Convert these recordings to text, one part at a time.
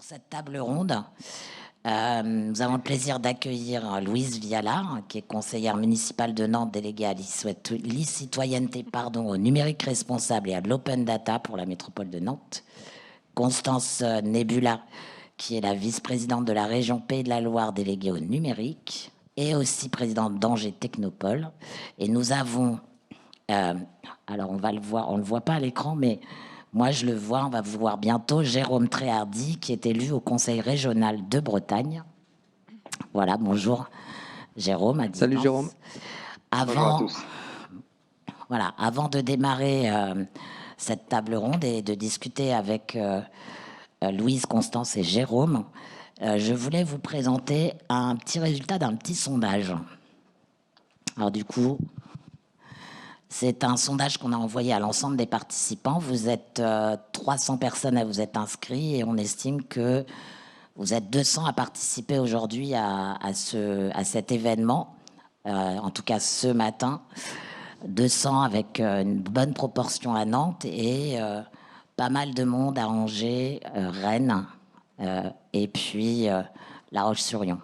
cette table ronde. Nous avons le plaisir d'accueillir Louise Viala, qui est conseillère municipale de Nantes, déléguée à l'e-citoyenneté, au numérique responsable et à l'open data pour la métropole de Nantes. Constance Nebula, qui est la vice-présidente de la région Pays de la Loire, déléguée au numérique, et aussi présidente d'Angers Technopole. Et nous avons, alors on va le voir, on ne le voit pas à l'écran, mais moi je le vois, on va vous voir bientôt, Jérôme Tréhardy, qui est élu au Conseil régional de Bretagne. Voilà, bonjour Jérôme. À distance. Salut Jérôme. Bonjour à tous. Voilà, avant de démarrer cette table ronde et de discuter avec Louise, Constance et Jérôme, je voulais vous présenter un petit résultat d'un petit sondage. Alors du coup, c'est un sondage qu'on a envoyé à l'ensemble des participants. Vous êtes 300 personnes à vous être inscrits et on estime que vous êtes 200 à participer aujourd'hui à cet événement, en tout cas ce matin. 200 avec une bonne proportion à Nantes et pas mal de monde à Angers, Rennes et puis La Roche-sur-Yon.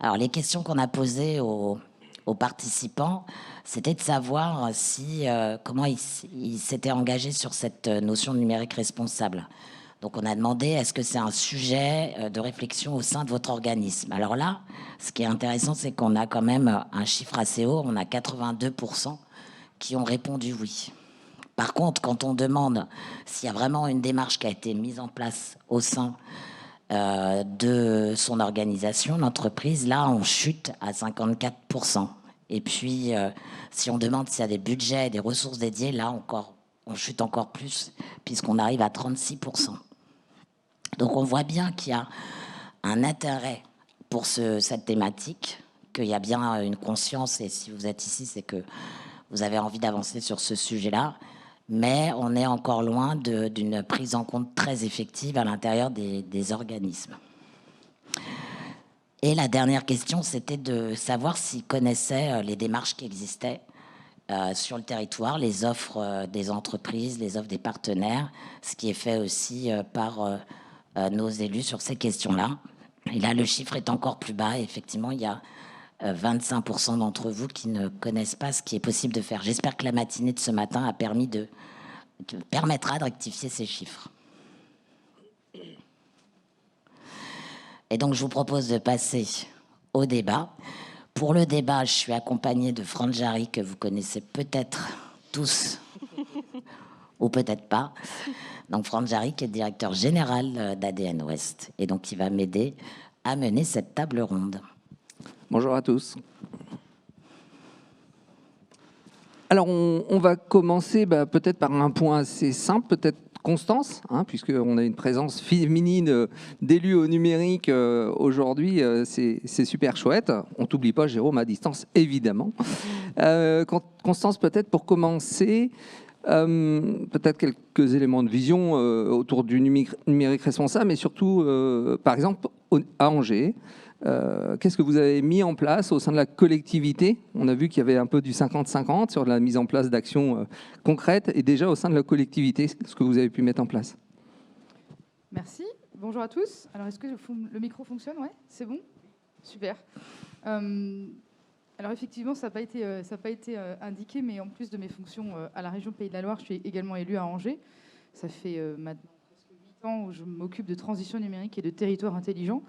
Alors les questions qu'on a posées aux participants, c'était de savoir comment ils s'étaient engagés sur cette notion de numérique responsable. Donc on a demandé, est-ce que c'est un sujet de réflexion au sein de votre organisme? Alors là, ce qui est intéressant, c'est qu'on a quand même un chiffre assez haut, on a 82% qui ont répondu oui. Par contre, quand on demande s'il y a vraiment une démarche qui a été mise en place au sein de son organisation, l'entreprise, là, on chute à 54%. Et puis, si on demande s'il y a des budgets et des ressources dédiées, là, encore, on chute encore plus, puisqu'on arrive à 36%. Donc, on voit bien qu'il y a un intérêt pour cette thématique, qu'il y a bien une conscience, et si vous êtes ici, c'est que vous avez envie d'avancer sur ce sujet-là, mais on est encore loin d'une prise en compte très effective à l'intérieur des organismes. Et la dernière question, c'était de savoir s'ils connaissaient les démarches qui existaient sur le territoire, les offres des entreprises, les offres des partenaires, ce qui est fait aussi par nos élus sur ces questions-là. Et là, le chiffre est encore plus bas. Effectivement, il y a 25% d'entre vous qui ne connaissent pas ce qui est possible de faire. J'espère que la matinée de ce matin a permettra de rectifier ces chiffres. Et donc, je vous propose de passer au débat. Pour le débat, je suis accompagnée de Franck Jarry, que vous connaissez peut-être tous, ou peut-être pas. Donc, Franck Jarry, qui est directeur général d'ADN Ouest, et donc qui va m'aider à mener cette table ronde. Bonjour à tous. Alors, on va commencer peut-être par un point assez simple, peut-être Constance, puisqu'on a une présence féminine d'élus au numérique aujourd'hui, c'est super chouette. On t'oublie pas, Jérôme, à distance, évidemment. Constance, peut-être pour commencer, peut-être quelques éléments de vision autour du numérique responsable, mais surtout, par exemple, à Angers. Qu'est-ce que vous avez mis en place au sein de la collectivité? On a vu qu'il y avait un peu du 50-50 sur la mise en place d'actions concrètes et déjà au sein de la collectivité, ce que vous avez pu mettre en place. Merci. Bonjour à tous. Alors, est-ce que le micro fonctionne? Ouais, c'est bon? Super. Alors, effectivement, ça n'a pas été indiqué, mais en plus de mes fonctions à la région Pays de la Loire, je suis également élue à Angers. Ça fait maintenant presque 8 ans où je m'occupe de transition numérique et de territoire intelligent.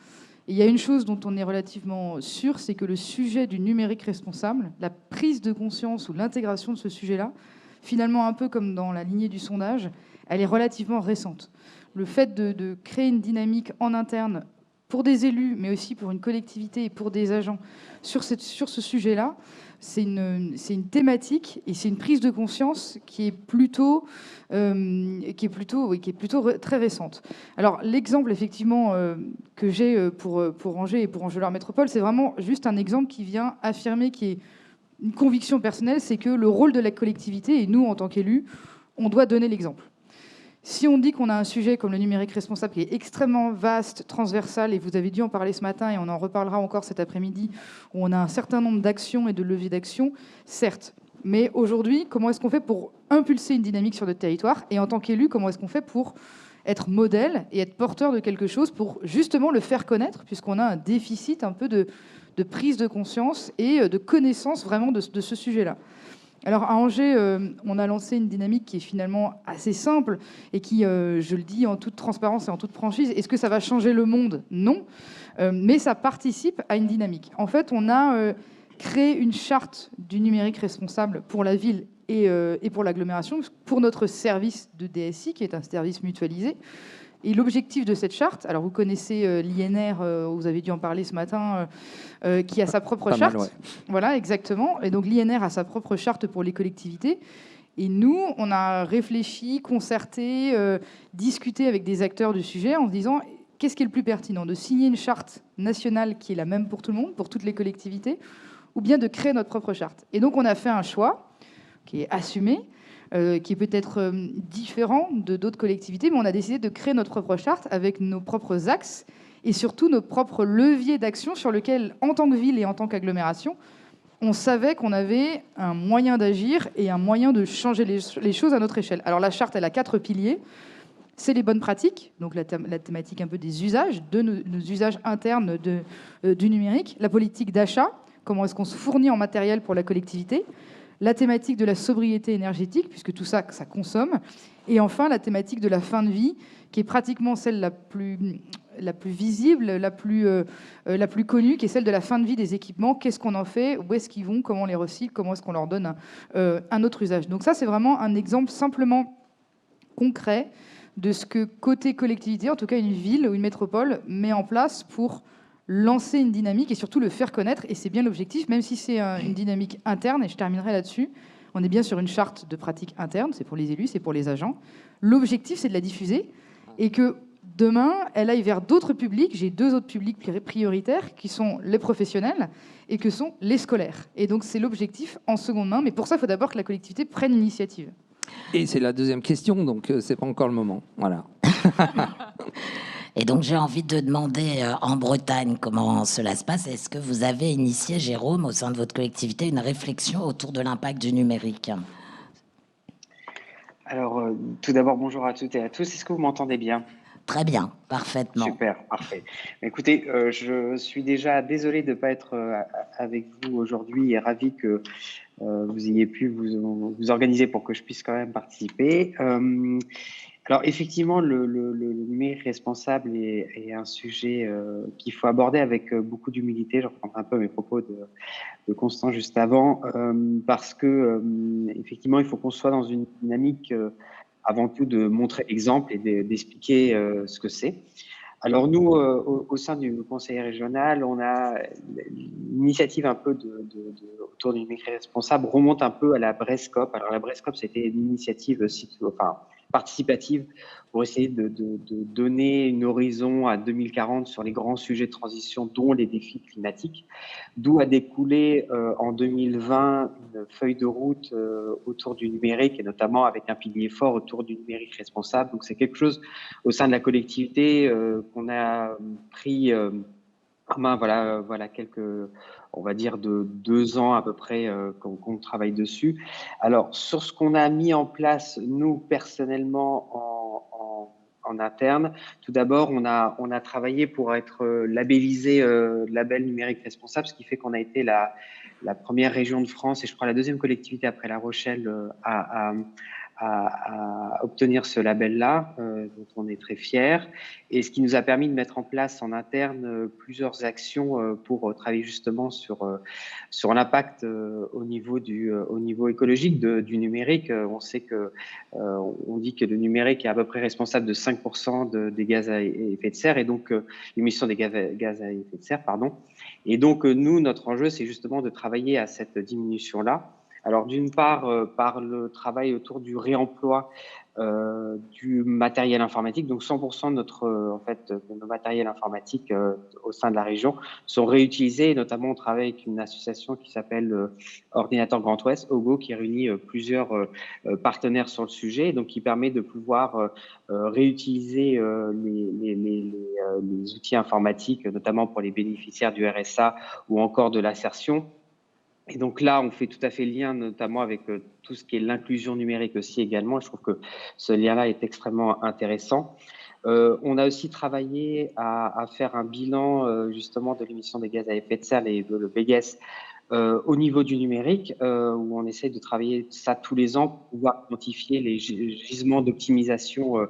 Et il y a une chose dont on est relativement sûr, c'est que le sujet du numérique responsable, la prise de conscience ou l'intégration de ce sujet-là, finalement un peu comme dans la lignée du sondage, elle est relativement récente. Le fait de créer une dynamique en interne pour des élus, mais aussi pour une collectivité et pour des agents sur ce sujet-là, c'est une thématique et c'est une prise de conscience qui est plutôt très récente. Alors l'exemple effectivement que j'ai pour Angers et pour Angers-Loire Métropole, c'est vraiment juste un exemple qui vient affirmer, qui est une conviction personnelle, c'est que le rôle de la collectivité, et nous en tant qu'élus, on doit donner l'exemple. Si on dit qu'on a un sujet comme le numérique responsable qui est extrêmement vaste, transversal, et vous avez dû en parler ce matin, et on en reparlera encore cet après-midi, où on a un certain nombre d'actions et de leviers d'action, certes, Mais aujourd'hui, comment est-ce qu'on fait pour impulser une dynamique sur notre territoire? Et en tant qu'élu, comment est-ce qu'on fait pour être modèle et être porteur de quelque chose pour justement le faire connaître, puisqu'on a un déficit un peu de prise de conscience et de connaissance vraiment de ce sujet-là. Alors à Angers, on a lancé une dynamique qui est finalement assez simple et qui, je le dis en toute transparence et en toute franchise, est-ce que ça va changer le monde? Non. Mais ça participe à une dynamique. En fait, on a créé une charte du numérique responsable pour la ville et pour l'agglomération, pour notre service de DSI, qui est un service mutualisé. Et l'objectif de cette charte, alors vous connaissez l'INR, vous avez dû en parler ce matin, qui a sa propre charte. Mal, ouais. Voilà, exactement. Et donc l'INR a sa propre charte pour les collectivités. Et nous, on a réfléchi, concerté, discuté avec des acteurs du sujet en se disant qu'est-ce qui est le plus pertinent, de signer une charte nationale qui est la même pour tout le monde, pour toutes les collectivités, ou bien de créer notre propre charte. Et donc on a fait un choix qui est assumé, qui est peut-être différent de d'autres collectivités, mais on a décidé de créer notre propre charte avec nos propres axes et surtout nos propres leviers d'action sur lesquels, en tant que ville et en tant qu'agglomération, on savait qu'on avait un moyen d'agir et un moyen de changer les choses à notre échelle. Alors la charte, elle a 4 piliers. C'est les bonnes pratiques, donc la thématique un peu des usages, de nos usages internes du numérique, la politique d'achat, comment est-ce qu'on se fournit en matériel pour la collectivité, la thématique de la sobriété énergétique, puisque tout ça, ça consomme, et enfin la thématique de la fin de vie, qui est pratiquement celle la plus visible, la plus connue, qui est celle de la fin de vie des équipements. Qu'est-ce qu'on en fait? Où est-ce qu'ils vont? Comment on les recycle? Comment est-ce qu'on leur donne un autre usage? Donc ça, c'est vraiment un exemple simplement concret de ce que côté collectivité, en tout cas une ville ou une métropole, met en place pour lancer une dynamique et surtout le faire connaître. Et c'est bien l'objectif, même si c'est une dynamique interne, et je terminerai là-dessus. On est bien sur une charte de pratique interne, c'est pour les élus, c'est pour les agents. L'objectif, c'est de la diffuser et que demain, elle aille vers d'autres publics. J'ai 2 autres publics prioritaires qui sont les professionnels et que sont les scolaires. Et donc, c'est l'objectif en seconde main. Mais pour ça, il faut d'abord que la collectivité prenne l'initiative. Et c'est la deuxième question, donc c'est pas encore le moment. Voilà. Et donc, j'ai envie de demander en Bretagne comment cela se passe. Est-ce que vous avez initié, Jérôme, au sein de votre collectivité, une réflexion autour de l'impact du numérique? Alors, tout d'abord, bonjour à toutes et à tous. Est-ce que vous m'entendez bien? Très bien, parfaitement. Super, parfait. Écoutez, je suis déjà désolé de ne pas être avec vous aujourd'hui et ravi que vous ayez pu vous organiser pour que je puisse quand même participer. Alors effectivement, le numérique responsable est un sujet qu'il faut aborder avec beaucoup d'humilité. Je reprends un peu mes propos de Constant juste avant, parce que effectivement, il faut qu'on soit dans une dynamique avant tout de montrer l'exemple et d'expliquer ce que c'est. Alors nous, au sein du conseil régional, on a l'initiative un peu autour du numérique responsable remonte un peu à la Brescop. Alors la Brescop, c'était une initiative participative pour essayer de donner une horizon à 2040 sur les grands sujets de transition, dont les défis climatiques, d'où a découlé en 2020 une feuille de route autour du numérique et notamment avec un pilier fort autour du numérique responsable. Donc c'est quelque chose au sein de la collectivité qu'on a pris en main, voilà quelques, on va dire, de 2 ans à peu près qu'on travaille dessus. Alors, sur ce qu'on a mis en place, nous, personnellement, en interne, tout d'abord, on a travaillé pour être labellisé label numérique responsable, ce qui fait qu'on a été la première région de France et je crois la deuxième collectivité après La Rochelle à obtenir ce label-là, dont on est très fiers, et ce qui nous a permis de mettre en place en interne plusieurs actions pour travailler justement sur l'impact au niveau écologique du numérique. On sait que on dit que le numérique est à peu près responsable de 5% des gaz à effet de serre, et donc l'émission des gaz à effet de serre, pardon. Et donc nous, notre enjeu, c'est justement de travailler à cette diminution-là. Alors d'une part, par le travail autour du réemploi du matériel informatique, donc 100% de nos matériels informatiques au sein de la région sont réutilisés, et notamment on travaille avec une association qui s'appelle Ordinateur Grand Ouest, OGO, qui réunit plusieurs partenaires sur le sujet, donc qui permet de pouvoir réutiliser les outils informatiques, notamment pour les bénéficiaires du RSA ou encore de l'insertion, Et donc là, on fait tout à fait lien, notamment avec tout ce qui est l'inclusion numérique aussi également. Je trouve que ce lien-là est extrêmement intéressant. On a aussi travaillé à faire un bilan justement de l'émission des gaz à effet de serre, le BGS, au niveau du numérique, où on essaie de travailler ça tous les ans pour pouvoir identifier les gisements d'optimisation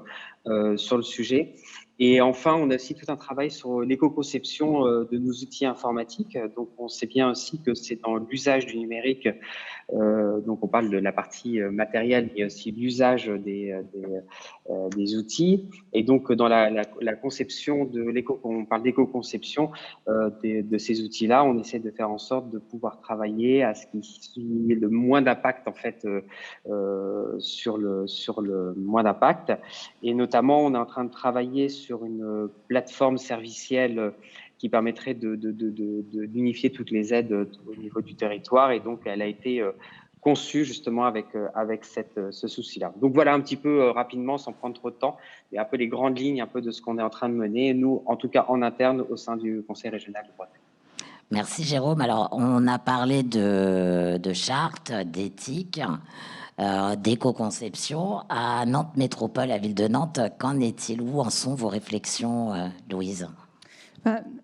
sur le sujet. Et enfin, on a aussi tout un travail sur l'éco-conception de nos outils informatiques. Donc, on sait bien aussi que c'est dans l'usage du numérique, donc on parle de la partie matérielle, mais aussi l'usage des outils. Et donc, dans la conception de on parle d'éco-conception de ces outils-là, on essaie de faire en sorte de pouvoir travailler à ce qu'il y ait le moins d'impact en fait sur le moins d'impact. Et notamment, on est en train de travailler sur une plateforme servicielle qui permettrait d'unifier toutes les aides au niveau du territoire. Et donc, elle a été conçue justement avec ce souci-là. Donc voilà un petit peu rapidement, sans prendre trop de temps, et un peu les grandes lignes un peu de ce qu'on est en train de mener, nous, en tout cas en interne, au sein du Conseil régional de Bretagne. Merci Jérôme. Alors, on a parlé de charte, d'éthique, d'éco-conception. À Nantes Métropole, la ville de Nantes, qu'en est-il? Où en sont vos réflexions, Louise?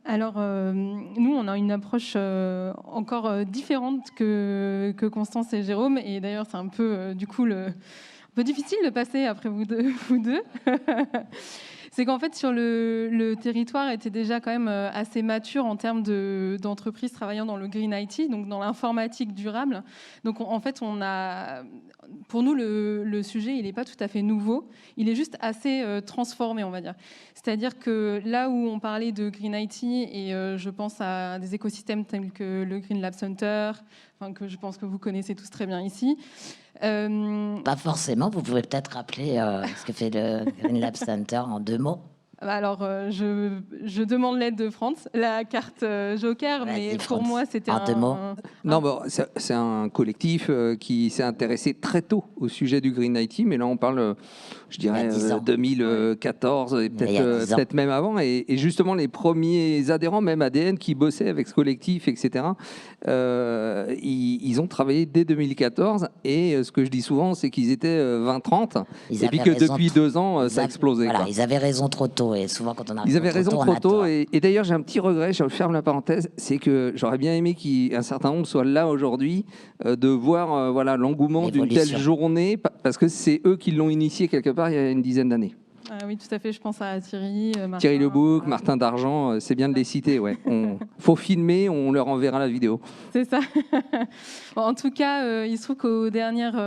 Alors, nous, on a une approche encore différente que Constance et Jérôme. Et d'ailleurs, c'est un peu, du coup, un peu difficile de passer après vous deux. C'est qu'en fait, sur le territoire était déjà quand même assez mature en termes d'entreprises travaillant dans le Green IT, donc dans l'informatique durable. Donc, en fait, pour nous, le sujet, il n'est pas tout à fait nouveau. Il est juste assez transformé, on va dire. C'est-à-dire que là où on parlait de Green IT, et je pense à des écosystèmes tels que le Green Lab Center, que je pense que vous connaissez tous très bien ici. Pas forcément, vous pouvez peut-être rappeler ce que fait le Green Lab Center en 2 mots. Alors, je demande l'aide de France, la carte Joker, mais pour moi, c'était en 2 mots. Non, bon, c'est un collectif qui s'est intéressé très tôt au sujet du Green IT, mais là on parle, je dirais, 2014 et peut-être même avant. Et justement, les premiers adhérents, même ADN, qui bossaient avec ce collectif, etc., ils ont travaillé dès 2014. Et ce que je dis souvent, c'est qu'ils étaient 20-30, et puis que depuis 2 ans, ça a explosé. Voilà, quoi. ils avaient raison trop tôt. Et souvent, quand on a Ils avaient raison trop tôt. Et d'ailleurs, j'ai un petit regret, je ferme la parenthèse, c'est que j'aurais bien aimé qu'un certain nombre soient là aujourd'hui, de voir voilà, l'engouement d'une telle journée, parce que c'est eux qui l'ont initié quelque part il y a une dizaine d'années. Oui, tout à fait. Je pense à Thierry, Martin, Thierry Lebouc, Martin Dargent, c'est bien de les citer. Ouais. Faut filmer, on leur enverra la vidéo. C'est ça. Bon, en tout cas, il se trouve qu'aux dernières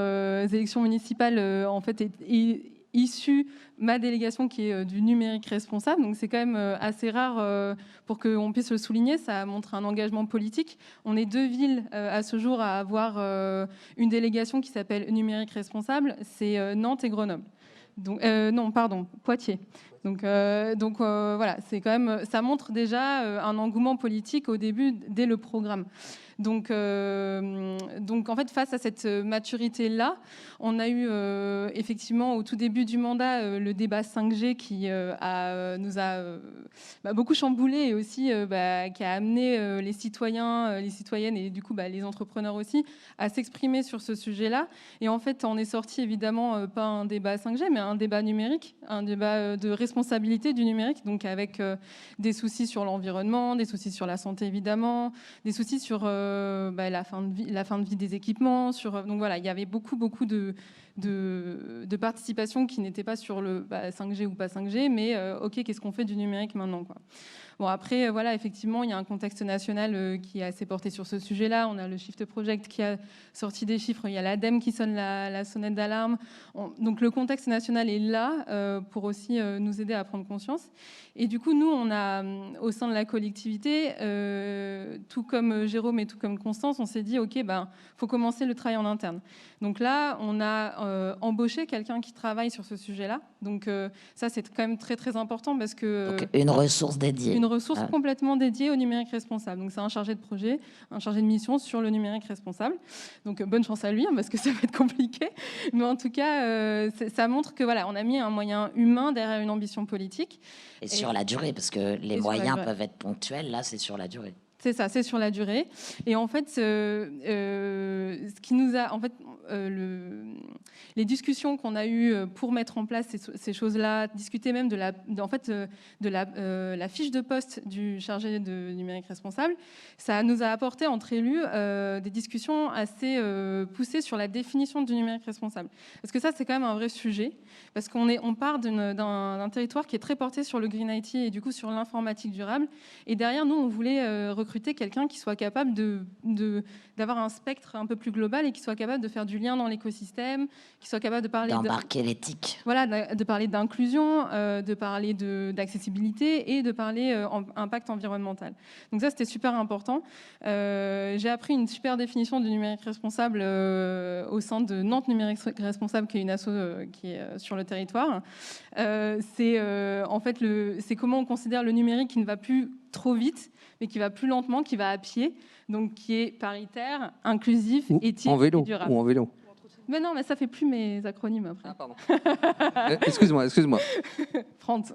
élections municipales, en fait, est issue ma délégation qui est du numérique responsable. Donc c'est quand même assez rare pour qu'on puisse le souligner. Ça montre un engagement politique. On est 2 villes à ce jour à avoir une délégation qui s'appelle numérique responsable. C'est Nantes et Grenoble. Donc, non, pardon, Poitiers. Donc voilà, c'est quand même, ça montre déjà un engouement politique au début, dès le programme. Donc en fait, face à cette maturité-là, on a eu effectivement au tout début du mandat le débat 5G qui nous a beaucoup chamboulé et aussi qui a amené les citoyens, les citoyennes et du coup les entrepreneurs aussi à s'exprimer sur ce sujet-là. Et en fait, on est sorti évidemment pas un débat 5G, mais un débat numérique, un débat de responsabilité du numérique, donc avec des soucis sur l'environnement, des soucis sur la santé évidemment, des soucis sur la fin de vie des équipements. Donc voilà, il y avait beaucoup de participation qui n'était pas sur le 5G ou pas 5G, mais OK, qu'est-ce qu'on fait du numérique maintenant, quoi. Bon, après, voilà, effectivement, il y a un contexte national qui est assez porté sur ce sujet-là. On a le Shift Project qui a sorti des chiffres. Il y a l'ADEME qui sonne la sonnette d'alarme. Donc, le contexte national est là pour aussi nous aider à prendre conscience. Et du coup, nous, on a, au sein de la collectivité, tout comme Jérôme et tout comme Constance, on s'est dit, OK, faut commencer le travail en interne. Donc là, on a embauché quelqu'un qui travaille sur ce sujet-là. Donc ça, c'est quand même très, très important parce que... Donc, une ressource dédiée. Une ressource complètement dédiée au numérique responsable. Donc c'est un chargé de projet, un chargé de mission sur le numérique responsable. Donc bonne chance à lui, parce que ça va être compliqué. Mais en tout cas, ça montre que voilà, on a mis un moyen humain derrière une ambition politique. Et sur la durée, parce que les moyens peuvent être ponctuels, là, c'est sur la durée. C'est ça, c'est sur la durée. Et en fait, ce qui nous a, en fait, les discussions qu'on a eues pour mettre en place ces choses-là, discuter même de la fiche de poste du chargé de numérique responsable, ça nous a apporté entre élus des discussions assez poussées sur la définition du numérique responsable. Parce que ça, c'est quand même un vrai sujet, parce qu'on part d'un territoire qui est très porté sur le Green IT et du coup sur l'informatique durable. Et derrière, nous, on voulait recruter quelqu'un qui soit capable d'avoir un spectre un peu plus global et qui soit capable de faire du lien dans l'écosystème, qui soit capable de parler d'embarquer l'éthique. Voilà, de parler d'inclusion, de parler d'accessibilité et de parler impact environnemental. Donc ça, c'était super important. J'ai appris une super définition du numérique responsable au sein de Nantes Numérique Responsable, qui est une asso qui est sur le territoire. En fait, c'est comment on considère le numérique qui ne va plus trop vite, mais qui va plus lentement, qui va à pied, donc qui est paritaire, inclusif, éthique en vélo, et durable. Ou en vélo. Mais non, mais ça fait plus mes acronymes après. Ah, pardon. Excuse-moi. France.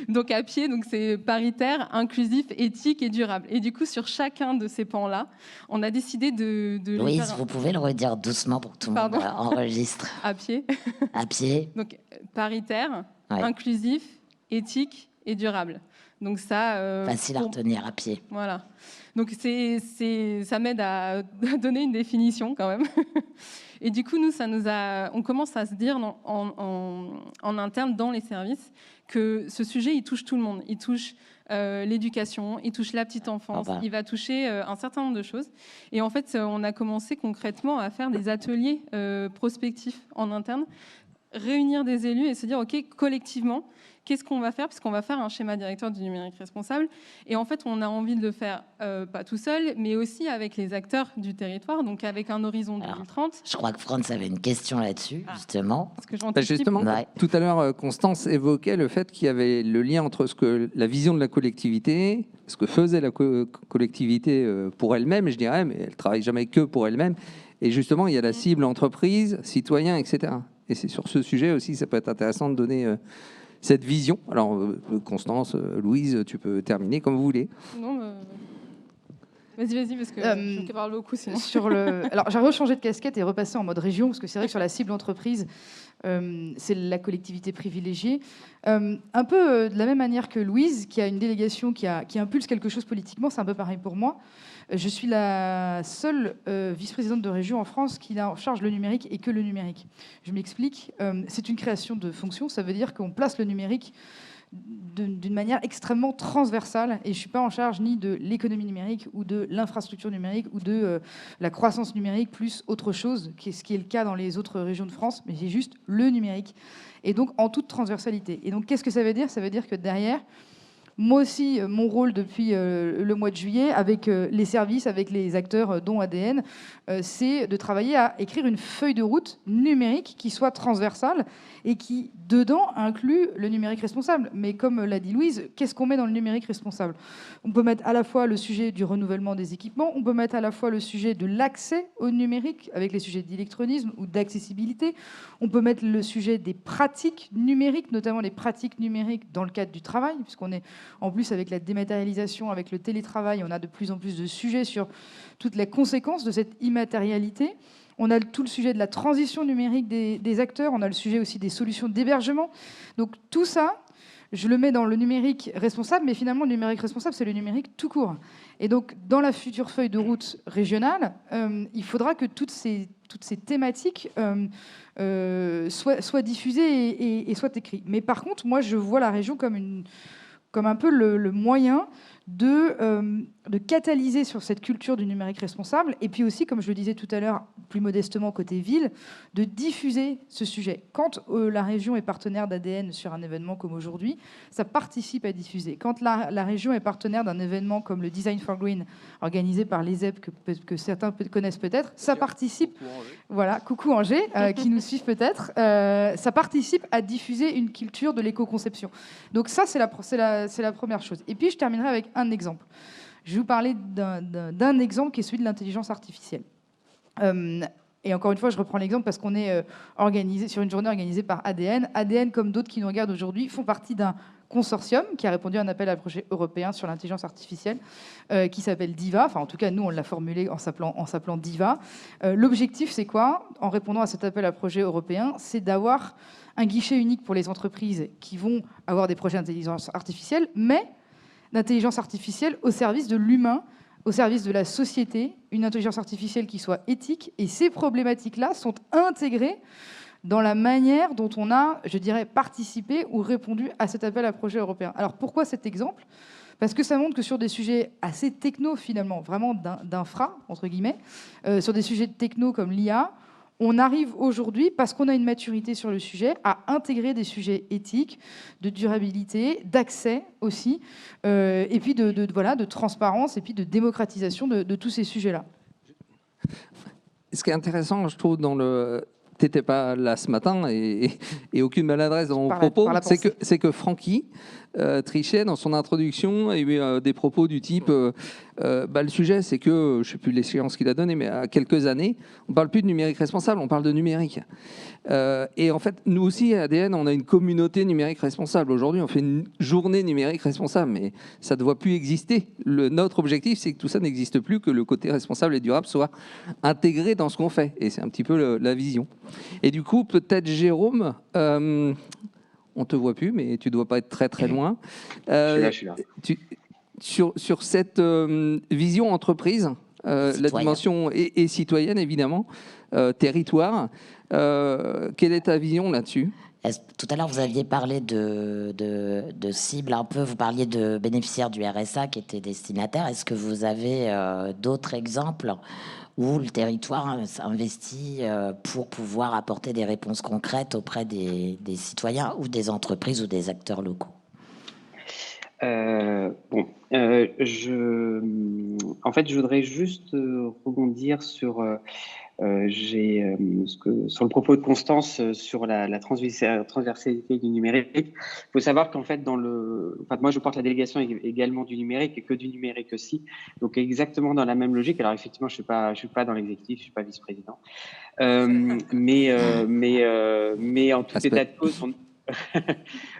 Donc à pied, donc c'est paritaire, inclusif, éthique et durable. Et du coup, sur chacun de ces pans-là, on a décidé de Louise, vous pouvez le redire doucement pour que tout le monde enregistre. À pied. À pied. Donc paritaire, inclusif, éthique et durable. Donc ça... facile à retenir, à pied. Voilà. Donc ça m'aide à donner une définition quand même. Et du coup, nous, on commence à se dire en interne dans les services que ce sujet, il touche tout le monde. Il touche l'éducation, il touche la petite enfance, il va toucher un certain nombre de choses. Et en fait, on a commencé concrètement à faire des ateliers prospectifs en interne, réunir des élus et se dire, OK, collectivement, qu'est-ce qu'on va faire? Parce qu'on va faire un schéma directeur du numérique responsable. Et en fait, on a envie de le faire pas tout seul, mais aussi avec les acteurs du territoire, donc avec un horizon 2030. Je crois que Franz avait une question là-dessus, justement. Justement, tout à l'heure, Constance évoquait le fait qu'il y avait le lien entre la vision de la collectivité, ce que faisait la collectivité pour elle-même, je dirais, mais elle ne travaille jamais que pour elle-même. Et justement, il y a la cible entreprise, citoyen, etc. Et c'est sur ce sujet aussi, ça peut être intéressant de donner... cette vision. Alors, Constance, Louise, tu peux terminer comme vous voulez. Non, vas-y, parce que je parle beaucoup sinon. Alors, j'ai rechangé de casquette et repassé en mode région, parce que c'est vrai que sur la cible entreprise, c'est la collectivité privilégiée. Un peu de la même manière que Louise, qui a une délégation qui impulse quelque chose politiquement, c'est un peu pareil pour moi. Je suis la seule vice-présidente de région en France qui a en charge le numérique et que le numérique. Je m'explique. C'est une création de fonction. Ça veut dire qu'on place le numérique d'une manière extrêmement transversale. Et je ne suis pas en charge ni de l'économie numérique ou de l'infrastructure numérique ou de la croissance numérique plus autre chose, ce qui est le cas dans les autres régions de France. Mais j'ai juste le numérique. Et donc, en toute transversalité. Et donc, qu'est-ce que ça veut dire? Ça veut dire que derrière... Moi aussi, mon rôle depuis le mois de juillet, avec les services, avec les acteurs dont ADN, c'est de travailler à écrire une feuille de route numérique qui soit transversale et qui, dedans, inclut le numérique responsable. Mais comme l'a dit Louise, qu'est-ce qu'on met dans le numérique responsable? On peut mettre à la fois le sujet du renouvellement des équipements, on peut mettre à la fois le sujet de l'accès au numérique, avec les sujets d'électronisme ou d'accessibilité, on peut mettre le sujet des pratiques numériques, notamment les pratiques numériques dans le cadre du travail, puisqu'on est en plus avec la dématérialisation, avec le télétravail, on a de plus en plus de sujets sur toutes les conséquences de cette immatérialité. On a tout le sujet de la transition numérique des acteurs, on a le sujet aussi des solutions d'hébergement. Donc tout ça, je le mets dans le numérique responsable, mais finalement, le numérique responsable, c'est le numérique tout court. Et donc, dans la future feuille de route régionale, il faudra que toutes ces thématiques soient diffusées et soient écrites. Mais par contre, moi, je vois la région comme un peu le moyen de catalyser sur cette culture du numérique responsable, et puis aussi, comme je le disais tout à l'heure, plus modestement côté ville, de diffuser ce sujet. Quand la région est partenaire d'ADN sur un événement comme aujourd'hui, ça participe à diffuser. Quand la région est partenaire d'un événement comme le Design for Green, organisé par l'ESEP, que certains connaissent peut-être, ça participe... Voilà, coucou Angers, qui nous suivent peut-être. Ça participe à diffuser une culture de l'éco-conception. Donc ça, c'est la première chose. Et puis, je terminerai avec un exemple. Je vais vous parler d'un exemple qui est celui de l'intelligence artificielle. Et encore une fois, je reprends l'exemple parce qu'on est organisé sur une journée organisée par ADN. ADN, comme d'autres qui nous regardent aujourd'hui, font partie d'un consortium qui a répondu à un appel à projet européen sur l'intelligence artificielle qui s'appelle DIVA. Enfin, en tout cas, nous, on l'a formulé en s'appelant DIVA. L'objectif, c'est quoi? En répondant à cet appel à projet européen, c'est d'avoir un guichet unique pour les entreprises qui vont avoir des projets d'intelligence artificielle, mais d'intelligence artificielle au service de l'humain, au service de la société, une intelligence artificielle qui soit éthique. Et ces problématiques-là sont intégrées dans la manière dont on a, je dirais, participé ou répondu à cet appel à projet européen. Alors pourquoi cet exemple? Parce que ça montre que sur des sujets assez techno, finalement, vraiment d'infra, entre guillemets, sur des sujets de techno comme l'IA, on arrive aujourd'hui, parce qu'on a une maturité sur le sujet, à intégrer des sujets éthiques, de durabilité, d'accès aussi, et puis de transparence, et puis de démocratisation de tous ces sujets-là. Ce qui est intéressant, je trouve, dans le... Tu n'étais pas là ce matin et aucune maladresse dans mon propos, c'est que Francky Trichet, dans son introduction, a eu des propos du type le sujet, c'est que, je ne sais plus l'échéance qu'il a donnée, mais à quelques années, on ne parle plus de numérique responsable, on parle de numérique. Et en fait, nous aussi, à ADN, on a une communauté numérique responsable. Aujourd'hui, on fait une journée numérique responsable, mais ça ne doit plus exister. Notre objectif, c'est que tout ça n'existe plus, que le côté responsable et durable soit intégré dans ce qu'on fait. Et c'est un petit peu la vision. Et du coup, peut-être Jérôme, on ne te voit plus, mais tu ne dois pas être très très loin. Je suis là. Sur cette vision entreprise, la dimension et citoyenne, évidemment, territoire, quelle est ta vision là-dessus ? Tout à l'heure, vous aviez parlé de cibles un peu, vous parliez de bénéficiaires du RSA qui étaient destinataires. Est-ce que vous avez d'autres exemples où le territoire investit pour pouvoir apporter des réponses concrètes auprès des citoyens ou des entreprises ou des acteurs locaux? En fait, je voudrais juste rebondir sur sur le propos de Constance sur la transversalité du numérique. Il faut savoir qu'en fait, moi, je porte la délégation également du numérique et que du numérique aussi. Donc, exactement dans la même logique. Alors, effectivement, je suis pas dans l'exécutif, je suis pas vice-président. Mais en tout état de cause,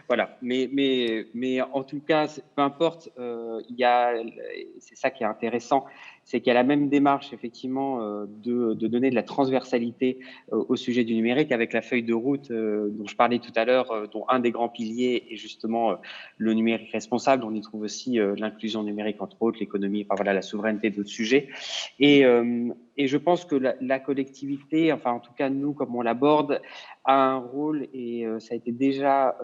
voilà. Mais en tout cas, peu importe, c'est ça qui est intéressant, c'est qu'il y a la même démarche, effectivement, de donner de la transversalité au sujet du numérique avec la feuille de route dont je parlais tout à l'heure, dont un des grands piliers est justement le numérique responsable. On y trouve aussi l'inclusion numérique, entre autres, l'économie, enfin, voilà, la souveraineté, d'autres sujets. Et je pense que la collectivité, enfin, en tout cas, nous, comme on l'aborde, a un rôle, et ça a été déjà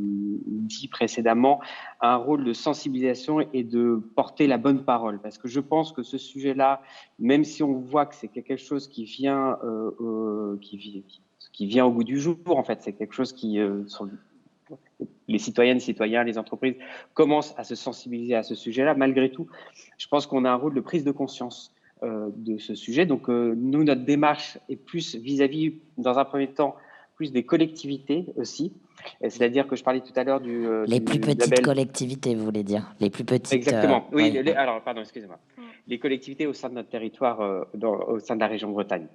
dit précédemment, un rôle de sensibilisation et de porter la bonne parole. Parce que je pense que ce sujet-là, même si on voit que c'est quelque chose qui vient au goût du jour, en fait, c'est quelque chose qui, les citoyennes, citoyens, les entreprises commencent à se sensibiliser à ce sujet-là. Malgré tout, je pense qu'on a un rôle de prise de conscience de ce sujet. Donc, nous, notre démarche est plus vis-à-vis, dans un premier temps, plus des collectivités aussi. C'est-à-dire que je parlais tout à l'heure les plus petites collectivités, vous voulez dire? Les plus petites. Exactement. Oui. Alors, pardon, excusez-moi. Les collectivités au sein de notre territoire, au sein de la région Bretagne.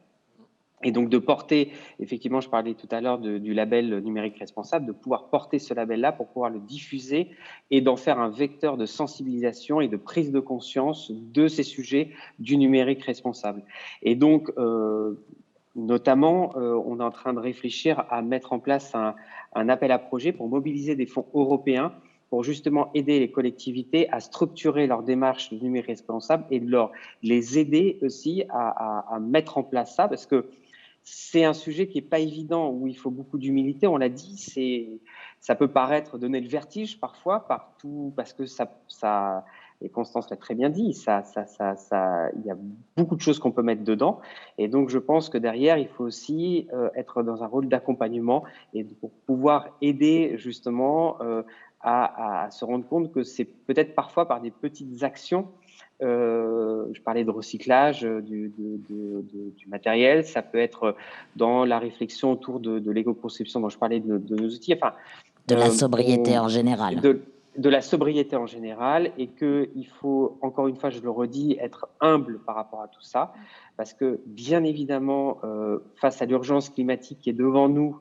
Et donc de porter, effectivement, je parlais tout à l'heure du label numérique responsable, de pouvoir porter ce label-là pour pouvoir le diffuser et d'en faire un vecteur de sensibilisation et de prise de conscience de ces sujets du numérique responsable. Et donc, notamment, on est en train de réfléchir à mettre en place un appel à projet pour mobiliser des fonds européens pour justement aider les collectivités à structurer leur démarche du numérique responsable et de les aider aussi à mettre en place ça, parce que c'est un sujet qui n'est pas évident, où il faut beaucoup d'humilité. On l'a dit, ça peut paraître donner le vertige parfois, partout, parce que ça et Constance l'a très bien dit, il y a beaucoup de choses qu'on peut mettre dedans. Et donc, je pense que derrière, il faut aussi être dans un rôle d'accompagnement et pour pouvoir aider justement à se rendre compte que c'est peut-être parfois par des petites actions. Je parlais de recyclage du matériel, ça peut être dans la réflexion autour de l'éco-conception dont je parlais de nos outils. Enfin, de la sobriété en général. de la sobriété en général, et qu'il faut, encore une fois, je le redis, être humble par rapport à tout ça, parce que bien évidemment, face à l'urgence climatique qui est devant nous,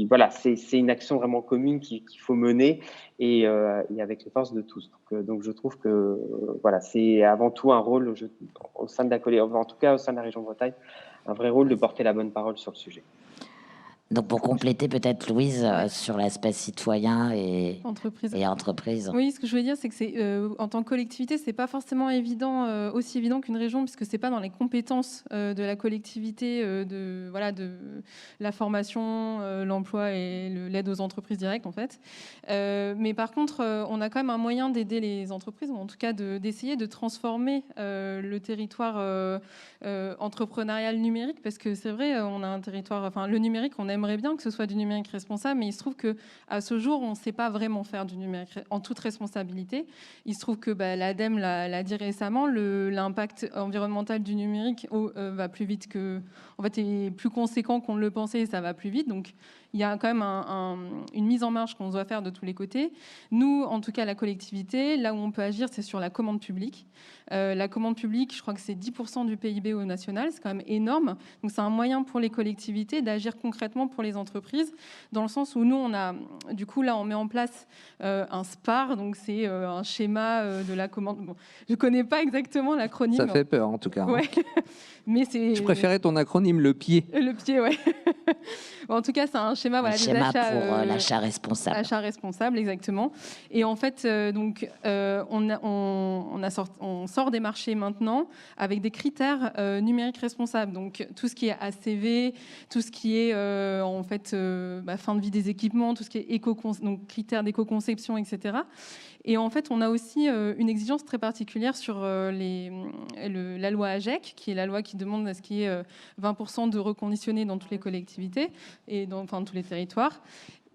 voilà, c'est une action vraiment commune qu'il faut mener, et avec les forces de tous. Donc je trouve que voilà, c'est avant tout un rôle au sein de la en tout cas au sein de la région Bretagne, un vrai rôle de porter la bonne parole sur le sujet. Donc pour compléter peut-être Louise sur l'aspect citoyen et Entreprise. entreprise. Oui, ce que je veux dire, c'est que c'est en tant que collectivité, c'est pas forcément évident, aussi évident qu'une région, puisque c'est pas dans les compétences de la collectivité de la formation, l'emploi et l'aide aux entreprises directes en fait. Mais par contre, on a quand même un moyen d'aider les entreprises, ou en tout cas d'essayer de transformer le territoire entrepreneurial numérique, parce que c'est vrai, on a un territoire, enfin le numérique, on aimerait bien que ce soit du numérique responsable, mais il se trouve que à ce jour, on ne sait pas vraiment faire du numérique en toute responsabilité. Il se trouve que l'ADEME l'a dit récemment, l'impact environnemental du numérique va plus vite en fait, est plus conséquent qu'on ne le pensait, et ça va plus vite. Donc, il y a quand même une mise en marche qu'on doit faire de tous les côtés. Nous, en tout cas, la collectivité, là où on peut agir, c'est sur la commande publique. La commande publique, je crois que c'est 10% du PIB au national, c'est quand même énorme. Donc, c'est un moyen pour les collectivités d'agir concrètement pour les entreprises, dans le sens où nous, du coup, là, on met en place un SPAR, donc c'est un schéma de la commande. Bon, je ne connais pas exactement l'acronyme. Ça fait peur, en tout cas. Ouais. Mais Je préférais ton acronyme, le pied. Le pied, ouais. Bon, en tout cas, c'est un schéma, Un schéma pour l'achat responsable. Achat responsable, exactement. Et en fait, on sort des marchés maintenant avec des critères numériques responsables. Donc, tout ce qui est ACV, tout ce qui est en fait fin de vie des équipements, tout ce qui est donc critères d'éco-conception, etc. Et en fait, on a aussi une exigence très particulière sur la loi AGEC, qui est la loi qui demande à ce qu'il y ait 20% de reconditionnés dans toutes les collectivités et dans tous les territoires.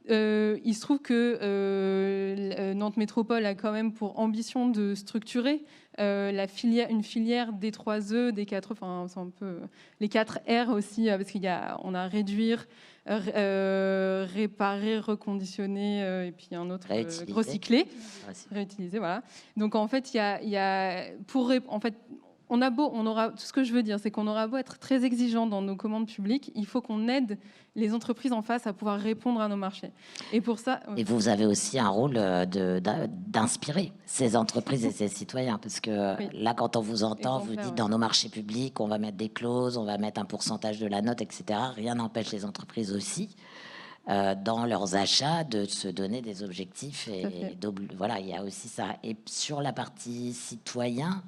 Il se trouve que Nantes Métropole a quand même pour ambition de structurer une filière des 3E, des 4E, enfin c'est un peu les 4 R aussi, parce qu'on a réduire, réparer, reconditionner, et puis un autre recycler, réutiliser, voilà. Donc en fait, ce que je veux dire, c'est qu'on aura beau être très exigeant dans nos commandes publiques, il faut qu'on aide les entreprises en face à pouvoir répondre à nos marchés. Et pour ça, et vous avez aussi un rôle d'inspirer ces entreprises et ces citoyens, parce que là, quand on vous entend, vous dites dans nos marchés publics, on va mettre des clauses, on va mettre un pourcentage de la note, etc. Rien n'empêche les entreprises aussi, dans leurs achats, de se donner des objectifs. Et voilà, il y a aussi ça. Et sur la partie citoyen,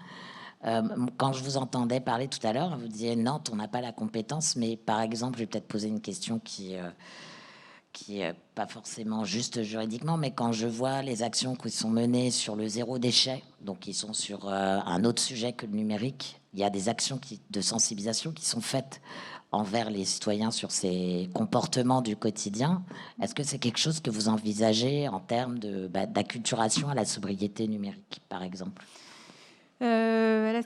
quand je vous entendais parler tout à l'heure, vous disiez Nantes, on n'a pas la compétence, mais par exemple, je vais peut-être poser une question qui est pas forcément juste juridiquement, mais quand je vois les actions qui sont menées sur le zéro déchet, donc qui sont sur un autre sujet que le numérique, il y a des actions de sensibilisation qui sont faites envers les citoyens sur ces comportements du quotidien. Est-ce que c'est quelque chose que vous envisagez en termes d'acculturation à la sobriété numérique, par exemple ? Là,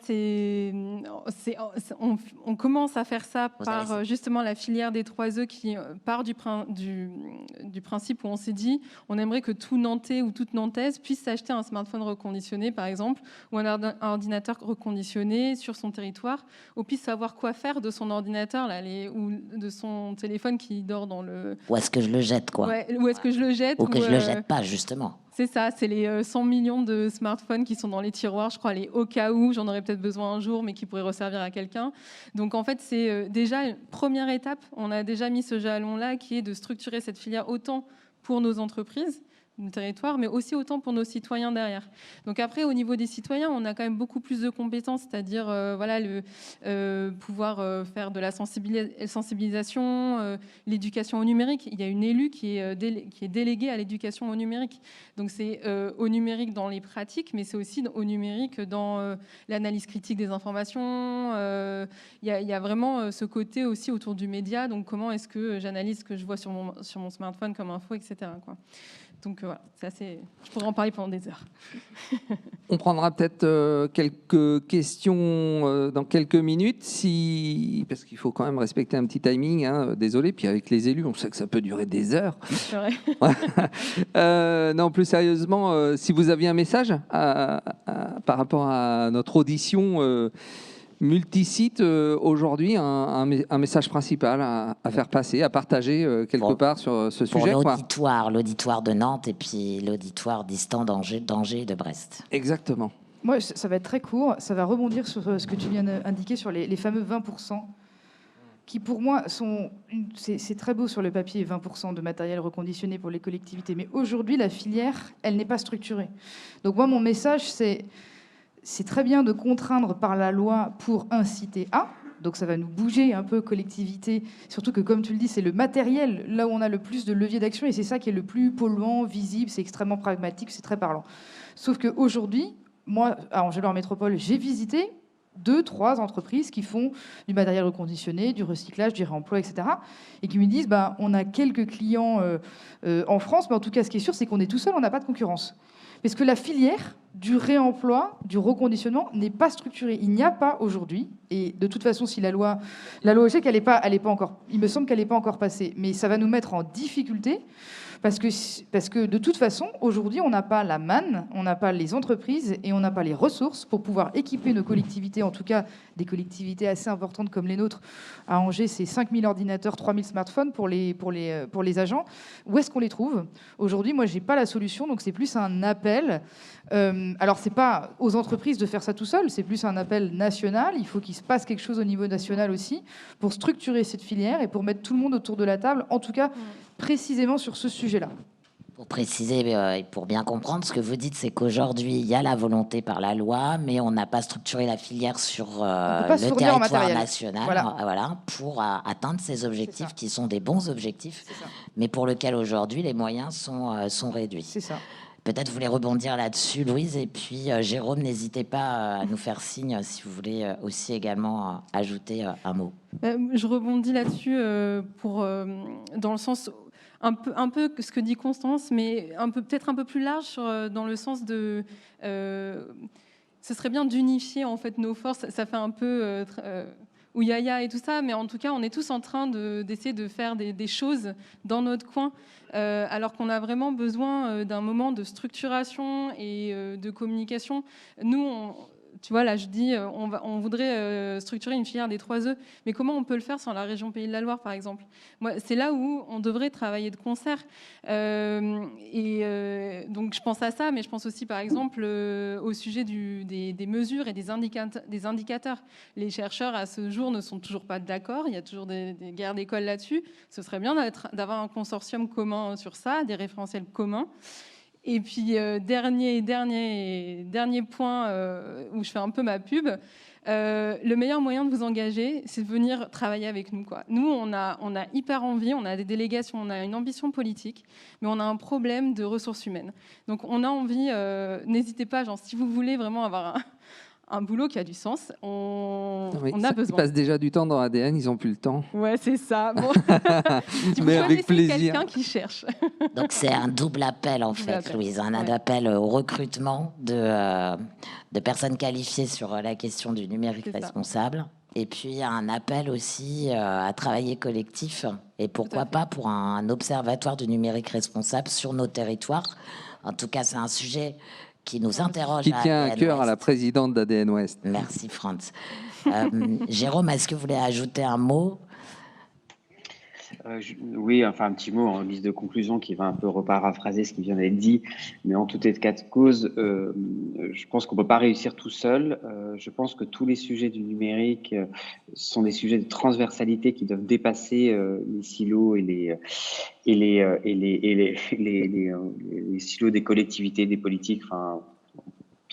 on commence à faire ça par justement la filière des 3E qui part du principe où on s'est dit on aimerait que tout Nantais ou toute Nantaise puisse s'acheter un smartphone reconditionné, par exemple, ou un ordinateur reconditionné sur son territoire, ou puisse savoir quoi faire de son ordinateur ou de son téléphone qui dort dans le... Où est-ce que je le jette, quoi? Où est-ce que je le jette? Ou que je le jette pas, justement. C'est ça, c'est les 100 millions de smartphones qui sont dans les tiroirs, je crois, les au cas où, j'en aurais peut-être besoin un jour, mais qui pourraient resservir à quelqu'un. Donc en fait, c'est déjà une première étape. On a déjà mis ce jalon-là qui est de structurer cette filière autant pour nos entreprises, nos territoires, mais aussi autant pour nos citoyens derrière. Donc après, au niveau des citoyens, on a quand même beaucoup plus de compétences, c'est-à-dire pouvoir faire de la sensibilisation, l'éducation au numérique. Il y a une élue qui est déléguée à l'éducation au numérique. Donc c'est au numérique dans les pratiques, mais c'est aussi au numérique dans l'analyse critique des informations. Il y a vraiment ce côté aussi autour du média. Donc comment est-ce que j'analyse ce que je vois sur mon smartphone comme info, etc., quoi. Donc voilà, je pourrais en parler pendant des heures. On prendra peut-être quelques questions dans quelques minutes, parce qu'il faut quand même respecter un petit timing, hein, désolé. Puis avec les élus, on sait que ça peut durer des heures. C'est vrai. Non, plus sérieusement, si vous aviez un message par rapport à notre audition multisite aujourd'hui, un message principal à faire passer, à partager quelque part sur ce pour sujet. l'auditoire de Nantes et puis l'auditoire distant d'Angers et de Brest. Exactement. Moi, ça va être très court. Ça va rebondir sur ce que tu viens d'indiquer sur les fameux 20%, qui pour moi c'est très beau sur le papier, 20% de matériel reconditionné pour les collectivités. Mais aujourd'hui, la filière, elle n'est pas structurée. Donc moi, mon message, c'est très bien de contraindre par la loi pour inciter à. Donc ça va nous bouger un peu, collectivité. Surtout que, comme tu le dis, c'est le matériel, là où on a le plus de levier d'action. Et c'est ça qui est le plus polluant, visible, c'est extrêmement pragmatique, c'est très parlant. Sauf qu'aujourd'hui, moi, à Angers-Loire Métropole, j'ai visité 2-3 entreprises qui font du matériel reconditionné, du recyclage, du réemploi, etc. Et qui me disent, on a quelques clients en France, mais en tout cas, ce qui est sûr, c'est qu'on est tout seul, on n'a pas de concurrence. Parce que la filière du réemploi, du reconditionnement n'est pas structurée. Il n'y a pas aujourd'hui, et de toute façon, si la loi OGEC, elle est pas encore, il me semble qu'elle n'est pas encore passée, mais ça va nous mettre en difficulté parce que de toute façon, aujourd'hui, on n'a pas la manne, on n'a pas les entreprises et on n'a pas les ressources pour pouvoir équiper nos collectivités, en tout cas des collectivités assez importantes comme les nôtres. À Angers, c'est 5000 ordinateurs, 3000 smartphones pour les agents. Où est-ce qu'on les trouve ? Aujourd'hui, moi, je n'ai pas la solution, donc c'est plus un appel. Alors, ce n'est pas aux entreprises de faire ça tout seul, c'est plus un appel national. Il faut qu'il se passe quelque chose au niveau national aussi pour structurer cette filière et pour mettre tout le monde autour de la table, en tout cas précisément sur ce sujet-là. Pour préciser et pour bien comprendre, ce que vous dites, c'est qu'aujourd'hui, il y a la volonté par la loi, mais on n'a pas structuré la filière sur le territoire national voilà, pour atteindre ces objectifs qui sont des bons objectifs, mais pour lesquels aujourd'hui, les moyens sont réduits. C'est ça. Peut-être vous voulez rebondir là-dessus, Louise, et puis Jérôme, n'hésitez pas à nous faire signe si vous voulez aussi également ajouter un mot. Je rebondis là-dessus dans le sens un peu ce que dit Constance, mais peut-être un peu plus large dans le sens de ce serait bien d'unifier en fait nos forces. Ça fait un peu ouyaya et tout ça, mais en tout cas, on est tous en train d'essayer de faire des choses dans notre coin, alors qu'on a vraiment besoin d'un moment de structuration et de communication. Nous, tu vois, là, je dis, on voudrait structurer une filière des 3 œufs, mais comment on peut le faire sans la région Pays de la Loire, par exemple ? Moi, c'est là où on devrait travailler de concert. Donc, je pense à ça, mais je pense aussi, par exemple, au sujet des mesures et des indicateurs. Les chercheurs, à ce jour, ne sont toujours pas d'accord. Il y a toujours des guerres d'école là-dessus. Ce serait bien d'avoir un consortium commun sur ça, des référentiels communs. Et puis, dernier point où je fais un peu ma pub, le meilleur moyen de vous engager, c'est de venir travailler avec nous, quoi. Nous, on a hyper envie, on a des délégations, on a une ambition politique, mais on a un problème de ressources humaines. Donc, on a envie, n'hésitez pas, si vous voulez vraiment avoir un boulot qui a du sens, on a besoin. Ils passent déjà du temps dans ADN, ils n'ont plus le temps. Ouais, c'est ça. Bon. Mais avec plaisir. Quelqu'un qui cherche. Donc c'est un double appel en fait, Louise, un appel au recrutement de personnes qualifiées sur la question du numérique responsable. Et puis un appel aussi à travailler collectif et pourquoi pas pour un observatoire du numérique responsable sur nos territoires. En tout cas, c'est un sujet qui nous interroge. Qui tient à cœur à la présidente d'ADN Ouest. Merci, Franz. Jérôme, est-ce que vous voulez ajouter un mot ? Oui, enfin un petit mot en guise de conclusion qui va un peu reparaphraser ce qui vient d'être dit, mais en tout état de cause, je pense qu'on ne peut pas réussir tout seul. Je pense que tous les sujets du numérique sont des sujets de transversalité qui doivent dépasser les silos et les silos des collectivités, des politiques, enfin.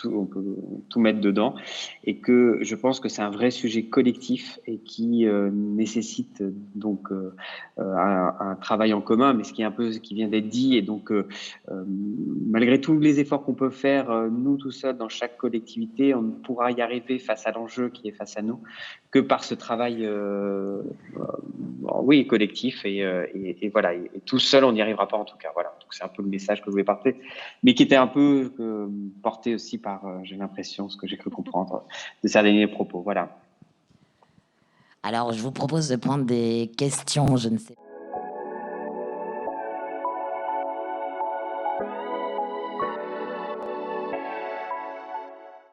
On peut tout mettre dedans, et que je pense que c'est un vrai sujet collectif et qui nécessite donc un travail en commun, mais ce qui est un peu ce qui vient d'être dit, et donc malgré tous les efforts qu'on peut faire nous tout seuls dans chaque collectivité, on ne pourra y arriver face à l'enjeu qui est face à nous que par ce travail collectif, et voilà, et tout seul on n'y arrivera pas en tout cas, voilà. trouve que c'est un peu le message que je voulais porter, mais qui était un peu porté aussi par, j'ai l'impression, ce que j'ai cru comprendre de ces derniers propos. Voilà. Alors, je vous propose de prendre des questions, je ne sais pas.